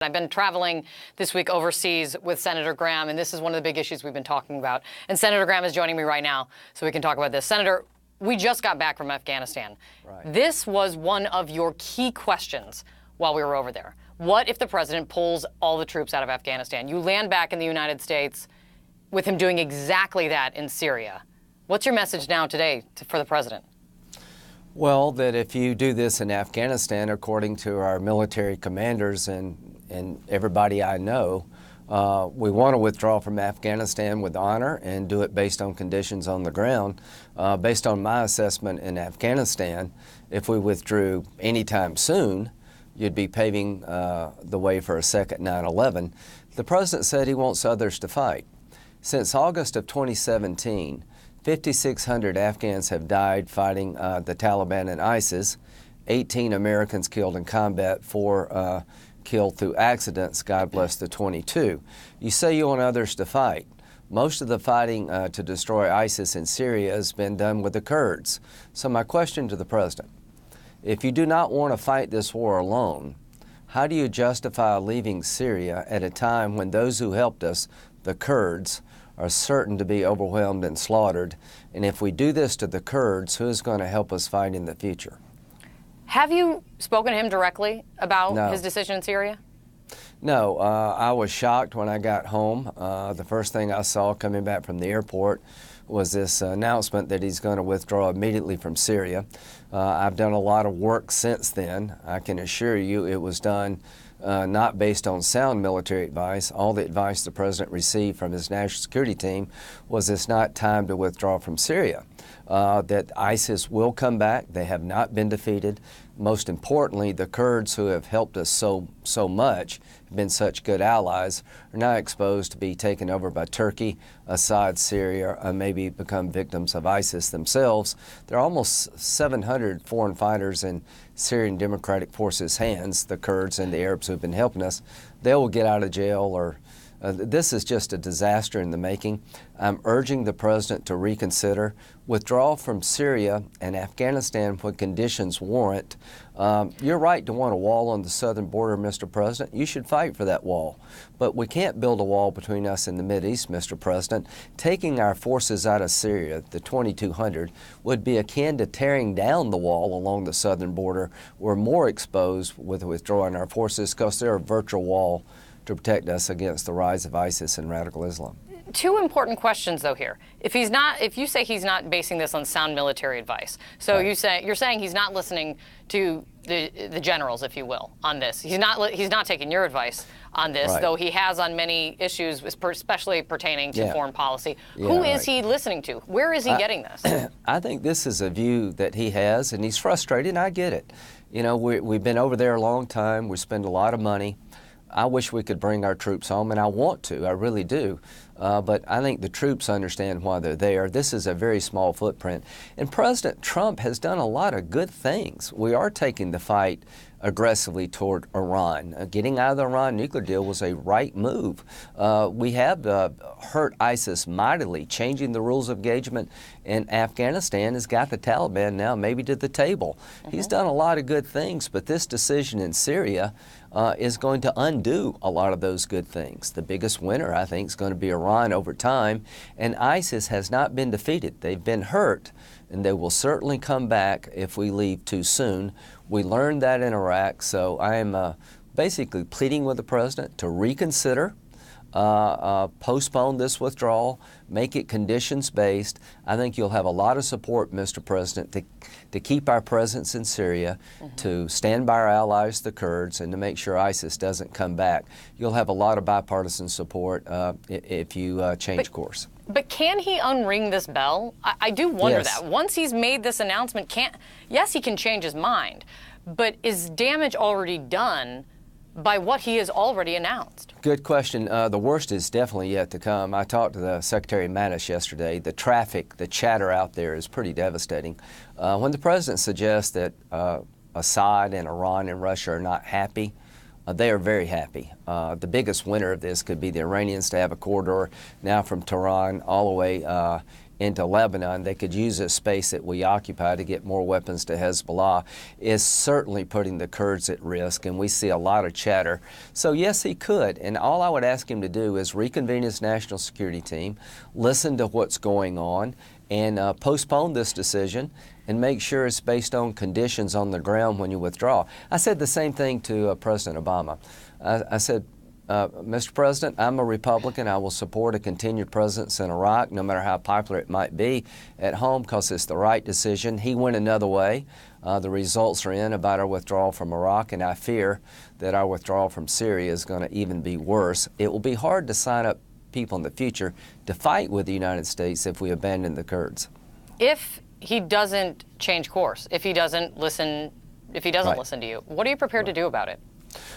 I've been traveling this week overseas with Senator Graham, and this is one of the big issues we've been talking about. And Senator Graham is joining me right now, so we can talk about this. Senator, we just got back from Afghanistan. Right. This was one of your key questions while we were over there. What if the president pulls all the troops out of Afghanistan? You land back in the United States with him doing exactly that in Syria. What's your message now today for the president? Well, that if you do this in Afghanistan, according to our military commanders and everybody I know, we want to withdraw from Afghanistan with honor and do it based on conditions on the ground. Based on my assessment in Afghanistan, if we withdrew anytime soon, you'd be paving the way for a second 9/11. The president said he wants others to fight. Since August of 2017, 5,600 Afghans have died fighting the Taliban and ISIS, 18 Americans killed in combat, 4 killed through accidents, God bless the 22. You say you want others to fight. Most of the fighting to destroy ISIS in Syria has been done with the Kurds. So my question to the president, if you do not want to fight this war alone, how do you justify leaving Syria at a time when those who helped us, the Kurds, are certain to be overwhelmed and slaughtered? And if we do this to the Kurds, who is going to help us fight in the future? Have you spoken to him directly about his decision in Syria? No, I was shocked when I got home. The first thing I saw coming back from the airport was this announcement that he's going to withdraw immediately from Syria. I've done a lot of work since then. I can assure you it was done not based on sound military advice. All the advice the president received from his national security team was it's not time to withdraw from Syria, that ISIS will come back. They have not been defeated. Most importantly, the Kurds, who have helped us so much, have been such good allies, are now exposed to be taken over by Turkey, Assad, Syria, and maybe become victims of ISIS themselves. There are almost 700 foreign fighters in Syrian Democratic Forces' hands, the Kurds and the Arabs who have been helping us. They will get out of jail or this is just a disaster in the making. I'm urging the president to reconsider, withdraw from Syria and Afghanistan when conditions warrant. You're right to want a wall on the southern border, Mr. President. You should fight for that wall. But we can't build a wall between us and the Mideast, Mr. President. Taking our forces out of Syria, the 2,200, would be akin to tearing down the wall along the southern border. We're more exposed with withdrawing our forces because they're a virtual wall to protect us against the rise of ISIS and radical Islam. Two important questions, though, here. If you say he's not basing this on sound military advice, so right. You're saying he's not listening to the generals, if you will, on this. He's not taking your advice on this, right. Though he has on many issues, especially pertaining to foreign policy. Who is he listening to? Where is he getting this? I think this is a view that he has, and he's frustrated, and I get it. You know, we've been over there a long time. We spend a lot of money. I wish we could bring our troops home, and I want to. I really do. But I think the troops understand why they're there. This is a very small footprint. And President Trump has done a lot of good things. We are taking the fight aggressively toward Iran. Getting out of the Iran nuclear deal was a right move. We have hurt ISIS mightily. Changing the rules of engagement in Afghanistan has got the Taliban now maybe to the table. He's done a lot of good things, but this decision in Syria is going to undo a lot of those good things. The biggest winner, I think, is going to be Iran over time, and ISIS has not been defeated. They've been hurt, and they will certainly come back if we leave too soon. We learned that in Iraq, so I am basically pleading with the president to reconsider, postpone this withdrawal, make it conditions-based. I think you'll have a lot of support, Mr. President, to keep our presence in Syria, to stand by our allies, the Kurds, and to make sure ISIS doesn't come back. You'll have a lot of bipartisan support if you change course. But can he unring this bell? I do wonder that. Once he's made this announcement, yes, he can change his mind, but is damage already done by what he has already announced? Good question. The worst is definitely yet to come. I talked to the Secretary Mattis yesterday. The traffic, the chatter out there is pretty devastating. When the president suggests that Assad and Iran and Russia are not happy, they are very happy. The biggest winner of this could be the Iranians to have a corridor now from Tehran all the way into Lebanon. They could use this space that we occupy to get more weapons to Hezbollah, is certainly putting the Kurds at risk, and we see a lot of chatter. So yes, he could, and all I would ask him to do is reconvene his national security team, listen to what's going on, and postpone this decision and make sure it's based on conditions on the ground when you withdraw. I said the same thing to President Obama. I said, Mr. President, I'm a Republican. I will support a continued presence in Iraq, no matter how popular it might be at home, because it's the right decision. He went another way. The results are in about our withdrawal from Iraq, and I fear that our withdrawal from Syria is going to even be worse. It will be hard to sign up people in the future to fight with the United States if we abandon the Kurds. If he doesn't change course, if he doesn't listen listen to you, what are you prepared to do about it?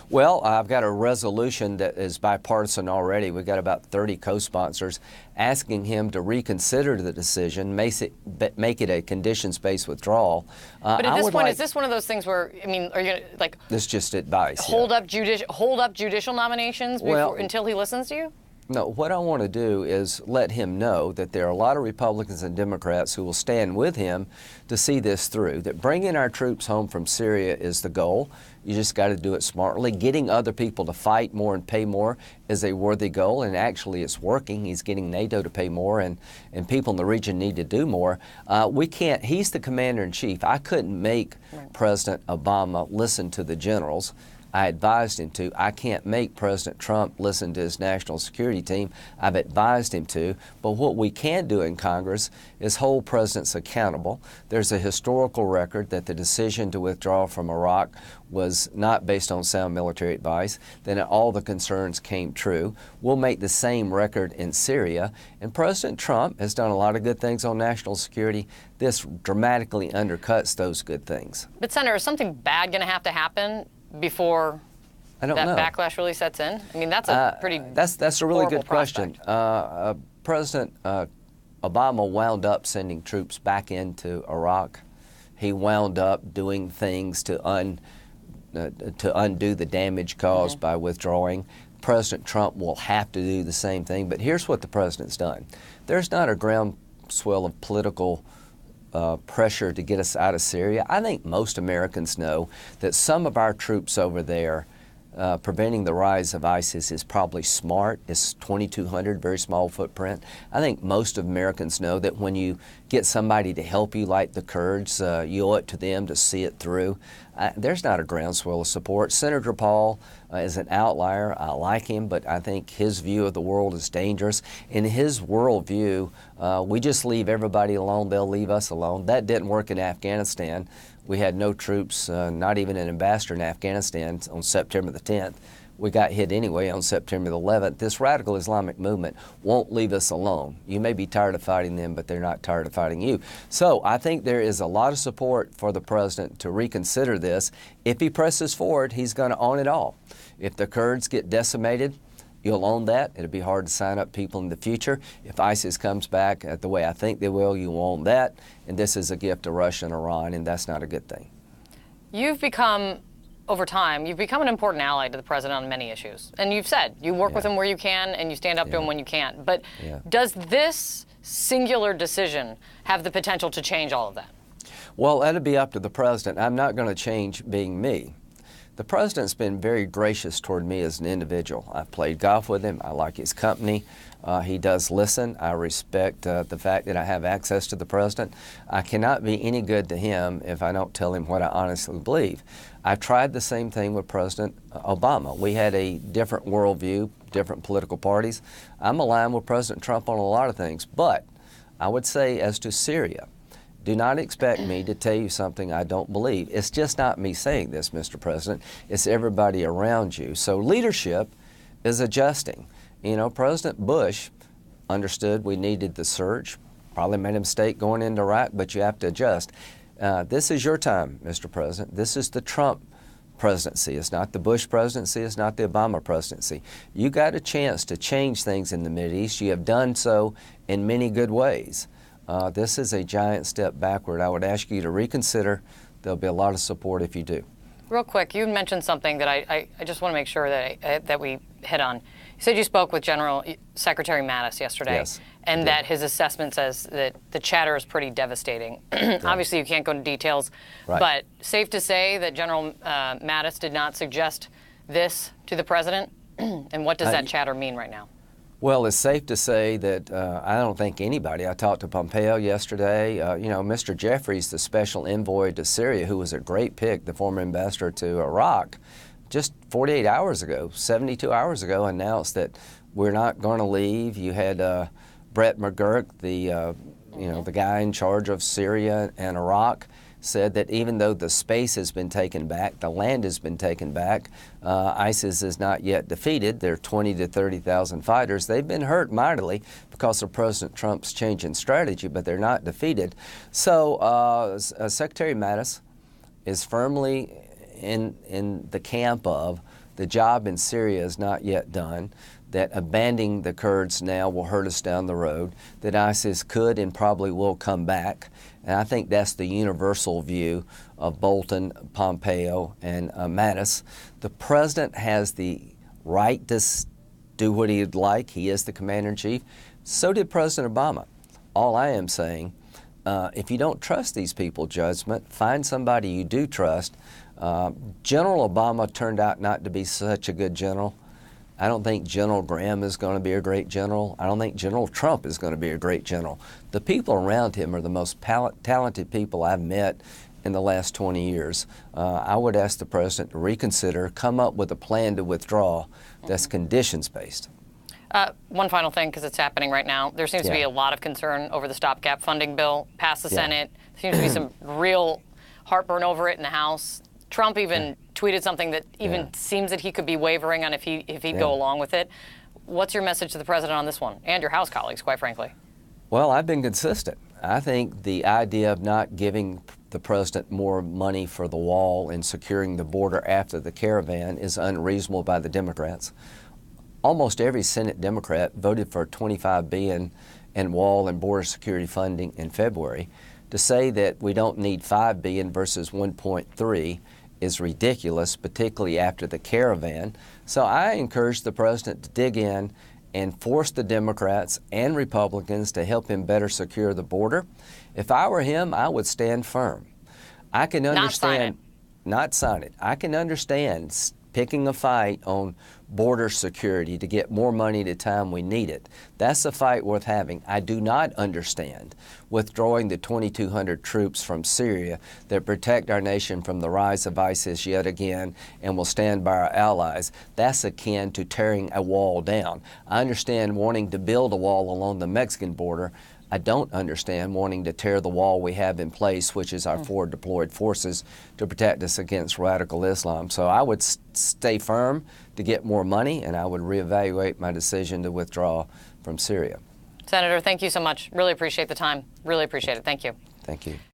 Well, I've got a resolution that is bipartisan already. We've got about 30 co-sponsors asking him to reconsider the decision, make it a conditions-based withdrawal. But at this point, is this one of those things where, I mean, are you going to, like... This is just advice. Hold up judicial nominations until he listens to you? No, what I want to do is let him know that there are a lot of Republicans and Democrats who will stand with him to see this through, that bringing our troops home from Syria is the goal. You just got to do it smartly. Getting other people to fight more and pay more is a worthy goal, and actually it's working. He's getting NATO to pay more, and people in the region need to do more. We can't, he's the commander-in-chief. I couldn't make President Obama listen to the generals. I advised him to. I can't make President Trump listen to his national security team. I've advised him to. But what we can do in Congress is hold presidents accountable. There's a historical record that the decision to withdraw from Iraq was not based on sound military advice, then all the concerns came true. We'll make the same record in Syria. And President Trump has done a lot of good things on national security. This dramatically undercuts those good things. But Senator, is something bad going to have to happen before that backlash really sets in? I mean, that's a pretty that's a really good question. President Obama wound up sending troops back into Iraq. He wound up doing things to undo the damage caused by withdrawing. President Trump will have to do the same thing. But here's what the president's done. There's not a groundswell of political pressure to get us out of Syria. I think most Americans know that some of our troops over there preventing the rise of ISIS is probably smart. It's 2,200, very small footprint. I think most of Americans know that when you get somebody to help you, like the Kurds, you owe it to them to see it through. There's not a groundswell of support. Senator Paul is an outlier. I like him, but I think his view of the world is dangerous. In his worldview, we just leave everybody alone, they'll leave us alone. That didn't work in Afghanistan. We had no troops, not even an ambassador in Afghanistan on September the 10th. We got hit anyway on September the 11th. This radical Islamic movement won't leave us alone. You may be tired of fighting them, but they're not tired of fighting you. So I think there is a lot of support for the president to reconsider this. If he presses forward, he's going to own it all. If the Kurds get decimated, you'll own that. It'll be hard to sign up people in the future. If ISIS comes back the way I think they will, you own that. And this is a gift to Russia and Iran, and that's not a good thing. Over time, you've become an important ally to the president on many issues. And you've said you work with him where you can and you stand up to him when you can't. But does this singular decision have the potential to change all of that? Well, that'll be up to the president. I'm not going to change being me. The president's been very gracious toward me as an individual. I've played golf with him. I like his company. He does listen. I respect the fact that I have access to the president. I cannot be any good to him if I don't tell him what I honestly believe. I've tried the same thing with President Obama. We had a different worldview, different political parties. I'm aligned with President Trump on a lot of things, but I would say as to Syria, do not expect me to tell you something I don't believe. It's just not me saying this, Mr. President. It's everybody around you. So leadership is adjusting. You know, President Bush understood we needed the surge, probably made a mistake going into Iraq, but you have to adjust. This is your time, Mr. President. This is the Trump presidency. It's not the Bush presidency. It's not the Obama presidency. You got a chance to change things in the Mideast. You have done so in many good ways. This is a giant step backward. I would ask you to reconsider. There'll be a lot of support if you do. Real quick, you mentioned something that I just want to make sure that we hit on. You said you spoke with General Secretary Mattis yesterday, Yes, and that his assessment says that the chatter is pretty devastating. Obviously, you can't go into details, Right. but safe to say that General Mattis did not suggest this to the president? And what does that chatter mean right now? Well, it's safe to say that I don't think anybody, I talked to Pompeo yesterday, Mr. Jeffries, the special envoy to Syria, who was a great pick, the former ambassador to Iraq, just 48 hours ago, 72 hours ago, announced that we're not going to leave. You had Brett McGurk, the guy in charge of Syria and Iraq, said that even though the space has been taken back, the land has been taken back, ISIS is not yet defeated. There are 20 to 30,000 fighters. They've been hurt mightily because of President Trump's change in strategy, but they're not defeated. So Secretary Mattis is firmly in the camp of the job in Syria is not yet done, that abandoning the Kurds now will hurt us down the road, that ISIS could and probably will come back. And I think that's the universal view of Bolton, Pompeo, and Mattis. The president has the right to do what he'd like. He is the commander-in-chief. So did President Obama. All I am saying, if you don't trust these people's judgment, find somebody you do trust. General Obama turned out not to be such a good general. I don't think General Graham is going to be a great general. I don't think General Trump is going to be a great general. The people around him are the most talented people I've met in the last 20 years. I would ask the president to reconsider, come up with a plan to withdraw that's conditions-based. One final thing, because it's happening right now. There seems to be a lot of concern over the stopgap funding bill past the Senate. There seems to be some real heartburn over it in the House. Trump even tweeted something that even seems that he could be wavering on if he'd go along with it. What's your message to the president on this one, and your House colleagues, quite frankly? Well, I've been consistent. I think the idea of not giving the president more money for the wall and securing the border after the caravan is unreasonable by the Democrats. Almost every Senate Democrat voted for $25 billion in wall and border security funding in February. To say that we don't need $5 billion versus $1.3 is ridiculous, particularly after the caravan. So I encourage the president to dig in and force the Democrats and Republicans to help him better secure the border. If I were him, I would stand firm. I can understand not sign it. I can understand picking a fight on border security to get more money at a time we need it. That's a fight worth having. I do not understand withdrawing the 2,200 troops from Syria that protect our nation from the rise of ISIS yet again and will stand by our allies. That's akin to tearing a wall down. I understand wanting to build a wall along the Mexican border. I don't understand wanting to tear the wall we have in place, which is our forward deployed forces to protect us against radical Islam. So I would stay firm to get more money, and I would reevaluate my decision to withdraw from Syria. Senator, thank you so much. Really appreciate the time. Really appreciate it. Thank you. Thank you.